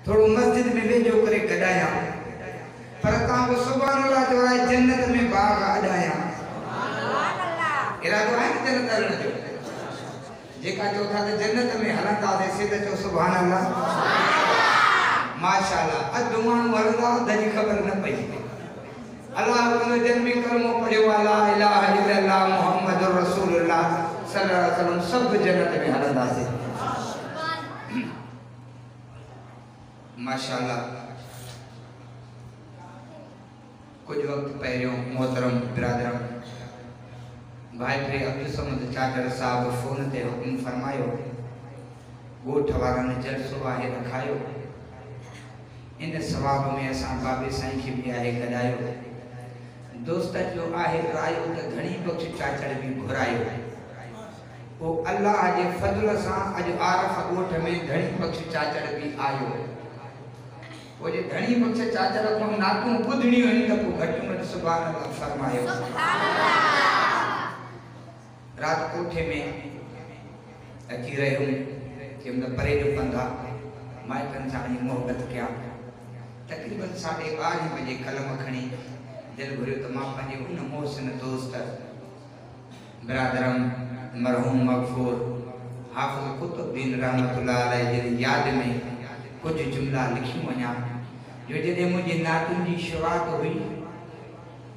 थोड़ो मस्जिद में वेझो करे गॾाया पर तव्हां सुभान अल्लाह जो आहे जन्नत में बाग अॾाया इरादो आहे न जन्नत हलण जो जेका चओ था त जन्नत में हलंदासीं से त चओ सुभान अल्लाह माशाअल्लाह अधु माण्हू हलंदा तॾहिं ख़बर न पई अल्लाह उन जन्मी कलमो पढ़ियो ला इलाहा इल्लल्लाह मुहम्मदुर रसूलुल्लाह सल्लल्लाहु अलैहि वसल्लम सब जन्नत में हलंदासीं माशाअल्लाह। कुछ वक्त पहिरियों मोहतरम बिरादरम भाई थे अब्दुल समद चाकर साहब फोन ते हुकुम फरमायो गोठ वारनि जलसो आहे रखायो इन सवाब में असां बाबे साईं खे भी आहे गॾायो दोस्त जो आहे रायो त घणी बख्श चाचड़ भी घुरायो वो अल्लाह जे फजल सां अज आरफ गोठ में घणी बख्श चाचड़ भी आयो वो जे घणी बख्श चाचड़ को नातू बुधणी हुई त को घट में सुभान अल्लाह फरमायो रात कोठे में अची रहियो कि मतलब परे जो पंधा माइटन सां मोहब्बत किया तकरीबन 12:30 बजे कलम खणी दिल भरियो तो मां पंहिंजे उन मोहसिन दोस्त बिरादरम मरहूम मगफूर हाफिज कुतुबुद्दीन रहमतुल्लाह अलैहि जी याद में कुछ जुमला लिखी वञा जो जॾहिं मुंहिंजी नातुनि जी शुरूआत हुई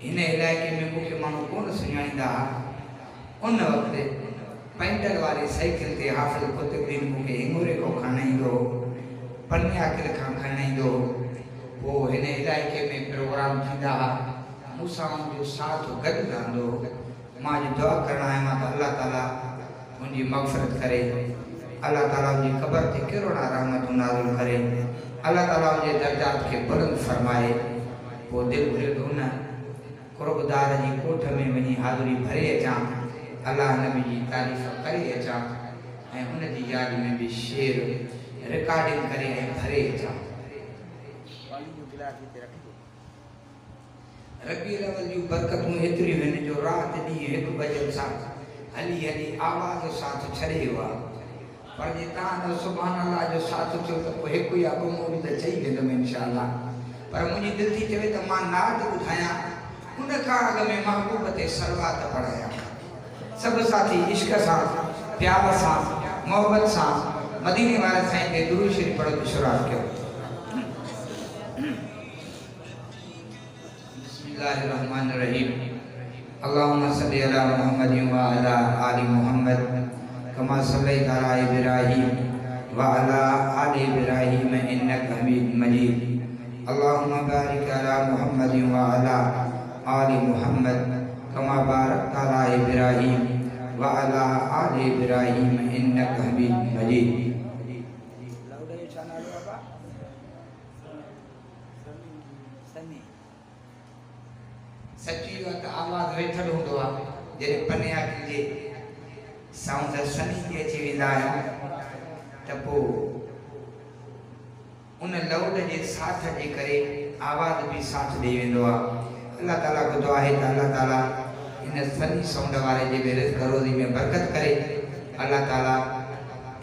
हिन इलाइक़े में मूंखे माण्हू कोन सुञाणींदा हुआ उन वक़्तु पैंडल वाले साइकिल ते हाफिज कुतुबुद्दीन मूंखे हिंगोरे को खणाईंदो पन्या किल खां खणाईंदो वो हिन इलाइक़े में प्रोग्राम थींदा हुआ मूंसां जो साथ गॾु रहंदो मां जो दुआ करणु आहियां मां त अल्लाह ताला मुंहिंजी मग़फ़िरत करे अल्लाह ताला जी क़बर ते किरोड़ा रहमतूं नाज़िल करे अल्लाह ताला जे दर्जात के बुलंद फरमाए वो दिल भरियो तो न कुर्बदार जी कोठ में वनी हाज़िरी भरे अचां अल्लाह नबी जी तारीफ़ करे अचां ऐं उन जी याद में भी शेर रिकॉर्डिंग करे ऐं भरे अचां रबी अव्वल जी बरकतूं हेतिरी आहिनि जो रात ॾींहुं हिकु बजे सां हली हली आवाज़ साथ छॾे हुआ पर जे तव्हां त सुभान अल्लाह जो साथ थियो त पोइ हिकु या ॿ मूं त चई वेंदुमि इंशाअल्लाह पर मुंहिंजी दिलि थी चवे त मां नात ॿुधायां उन खां अॻु में महबूब ते सलवात पढ़ायां सभु साथी इश्क सां प्यार सां मोहब्बत सां मदीने वाले साईं ते दुरूद शरीफ पढ़ो त शुरूआत कयो। बिस्मिल्लाहिर्रहमानिर्रहीम अल्लाहुम्मा सल्लि अला मुहम्मद व अला आलि मुहम्मद कमा सल्लैता अला इब्राहीम व अला आलि इब्राहीम इन्नका हमीदुम मजीद अल्लाहुम्मा बारिक अला मुहम्मद व अला आलि मुहम्मद कमा बारकता अला इब्राहीम व अला आलि इब्राहीम इन्नका हमीदुम मजीद। सच्ची बात आवाज़ वेठल हूंदो आहे जॾहिं पन्या जे साउंड सनी ते अची वेंदा आहियूं त पोइ उन लौड जे साथ जे करे आवाज़ भी साथ ॾेई वेंदो आहे अल्लाह ताला को दुआ है त अल्लाह ताला इन सनी साउंड वारे जे बि रिज़्क़ रोज़ी में बरकत करे अल्लाह ताला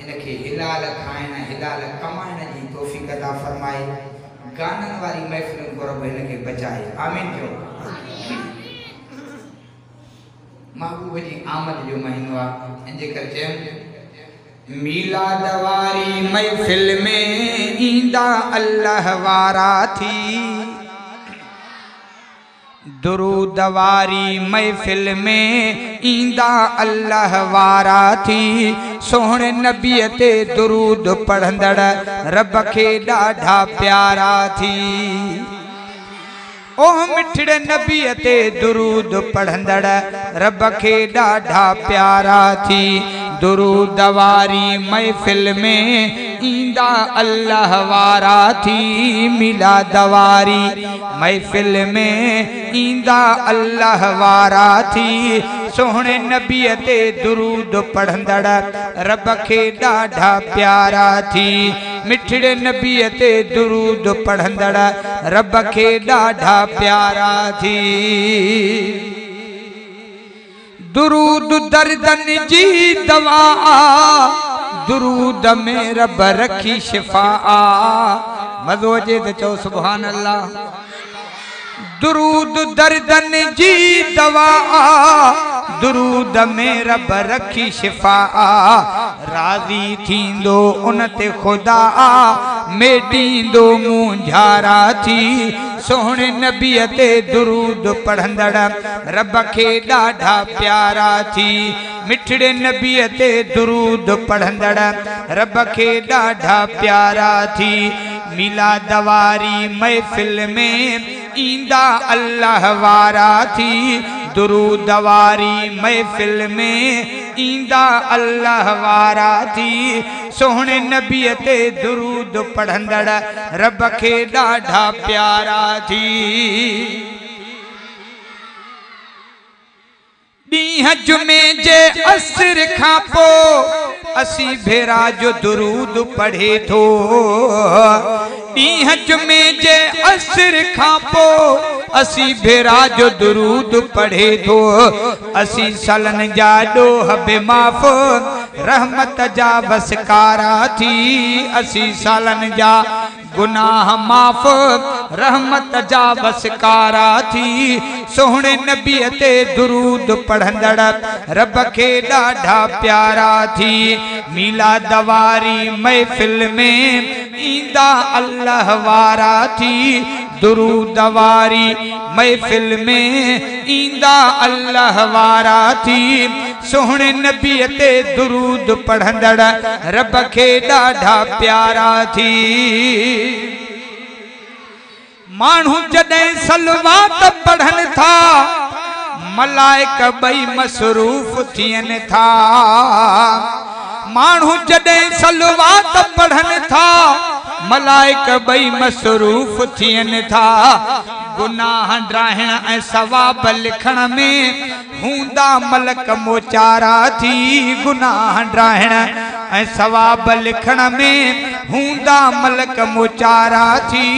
इनके हिलाल खाइण हिलाल कमाइण जी तौफ़ीक़ अता फरमाए गानन वाली महफ़िल को रब इनके बचाए आमीन जो महबूब जी आमद जो महीनो आ इंजे कर चम मिलाद वारी महफिल में ईंदा अल्लाह वारा थी दुरूद वारी महफिल में ईंदा अल्लाह वारा थी सोहणे नबी ते दुरूद पढ़ंदड़ रब के ॾाढा प्यारा थी ओ मिठड़े नबी ते दुरूद पढ़ंदड़ रब के ॾाढा प्यारा थी दुरूद वारी महफिल में ईंदा अल्लाह वारा थी मिलाद वारी महफिल में ईंदा अल्लाह वारा थी सोहणे नबी ते दुरूद पढ़ंदड़ रब के ॾाढा प्यारा थी मिठड़े नबी ते दुरूद पढ़ंदड़ रब के ॾाढा प्यारा थी दुरूद दर्दन जी दवा दुरूद में रब रखी शिफा मज़ो अचे त चओ सुभान अल्लाह। दुरूद दर्दन जी दवा, दुरूद में रब रखी शिफा, राज़ी थींदो उन ते खुदा, मेटींदो मुंझारा थी। सोहणे नबीअ ते दुरूद पढ़ंदड़ रब खे ॾाढा प्यारा थी। मिठड़े नबीअ ते दुरूद पढ़ंदड़ रब खे ॾाढा प्यारा थी। मिलाद वारी महफ़िल में ईंदा अल्लाह वारा थी। दुरूद वारी महफ़िल में ईंदा अल्लाह वारा थी। सोहणे नबीअ ते दुरूद पढ़ंदड़ रब खे ॾाढा प्यारा थी। ॾींहं जुमे जे असर खां पोइ असी भेरा जो दुरूद पढ़े थो। ॾींहं जुमे जे असर खां पोइ असी भेरा जो दुरूद पढ़े थो। असी सालन जा ॾोह बेमाफ़ रहमत जा बसकारा थी। असी सालन जा गुनाह माफ़ रहमत जा बसकारा थी। सोहणे नबीअ ते दुरूद पढ़ंदड़ रब खे ॾाढा प्यारा थी। मिलाद वारी महफ़िल में ईंदा अल्लाह वारा थी। दुरूद वारी महफ़िल में ईंदा अल्लाह वारा थी। सोहणे नबीअ ते दुरूद पढ़ंदड़ रब खे ॾाढा प्यारा थी। माण्हू जॾहिं सलवात पढ़नि था, मलाइक ॿई मसरूफ़ थियनि था। माण्हू जॾहिं सलवात पढ़नि था, मलाइक ॿई मसरूफ़ थियनि था। गुनाह ड्राहिण ऐं सवाब लिखण में हूंदा मलक मोचारा थी। गुनाह ड्राहिण ऐं सवाब लिखण में हूंदा मलक मोचारा थी।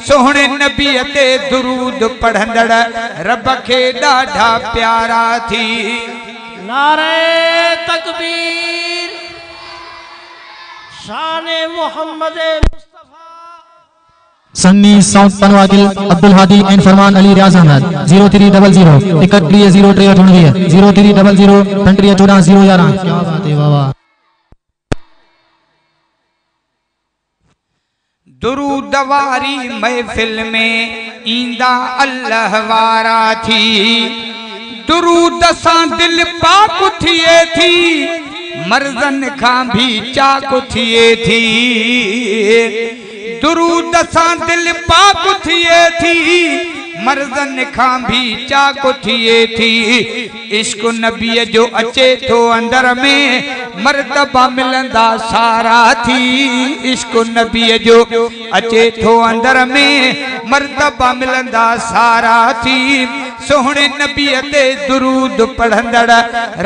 सोहणे नबीअ ते दुरूद पढ़ंदड़ रब खे ॾाढा प्यारा थी। नारे तकबीर, शान मोहम्मद सन्नी साउथ पनवाकिल अब्दुल हादी एंड फरमान अली रियाज अहमद 0300 3103 0300 3314 क्या बात है बाबा। दुरूद वारी महफ़िल में ईंदा अल्लाह वारा थी। दुरूद सां दिल पाक थिए थी, मर्ज़न खां भी चाक थिए थी। दुरूद सां दिल पाक थिए थी, मर्ज़न खां भी चाक थिए थी। इश्क नबीअ जो अचे थो अंदर में, मर्तबा मिलंदा सारा थी। इश्क नबीअ जो अचे थो अंदर में, मर्तबा मिलंदा सारा थी। सोहणे नबीअ ते दुरूद पढ़ंदड़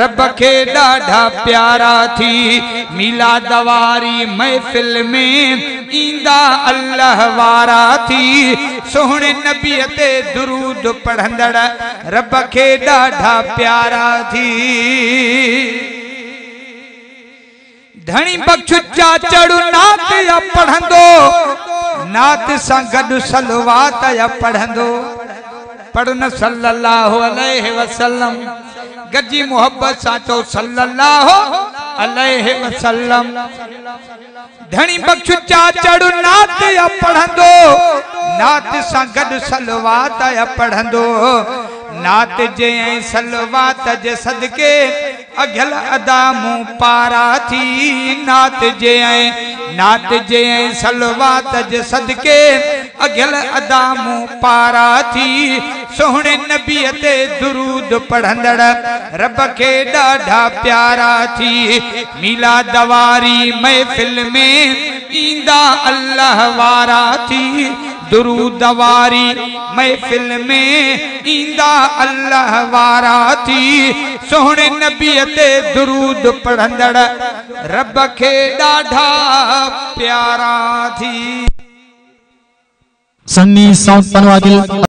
रब खे ॾाढा प्यारा थी। मिलाद वारी महफ़िल में ईंदा अल्लाह वारा थी। सोहणे नबीअ ते दुरूद पढ़ंदड़ रब खे ॾाढा प्यारा थी। धणी बख्श चाचड़ू नात या पढ़ंदो, नात सां गॾु सलवात या पढ़ंदो। पढ़ न सल्लल्लाहु अलैहि वसल्लम, गजी मोहब्बत सां चओ सल्लल्लाहु अलैहि वसल्लम। धणी बख्श चाचड़ू नात या पढ़ंदो, नात सां गॾु सलवात या पढ़ंदो। नात जे ऐं सलवात जे सदके अघियल अदा मूं पारा थी। नात जे ऐं सलवात जे सदके अघियल अदा मूं पारा थी। सोहणे नबीअ ते दुरूद पढ़ंदड़ रब खे ॾाढा प्यारा थी। मिलाद वारी महफ़िल में ईंदा अल्लाह वारा थी। दुरूद वारी महफ़िल में ईंदा अल्लाह वारा थी। सोहणे नबीअ ते दुरूद पढ़ंदड़ रब खे ॾाढा प्यारा थी। सन्नी साउथ पनवाकिल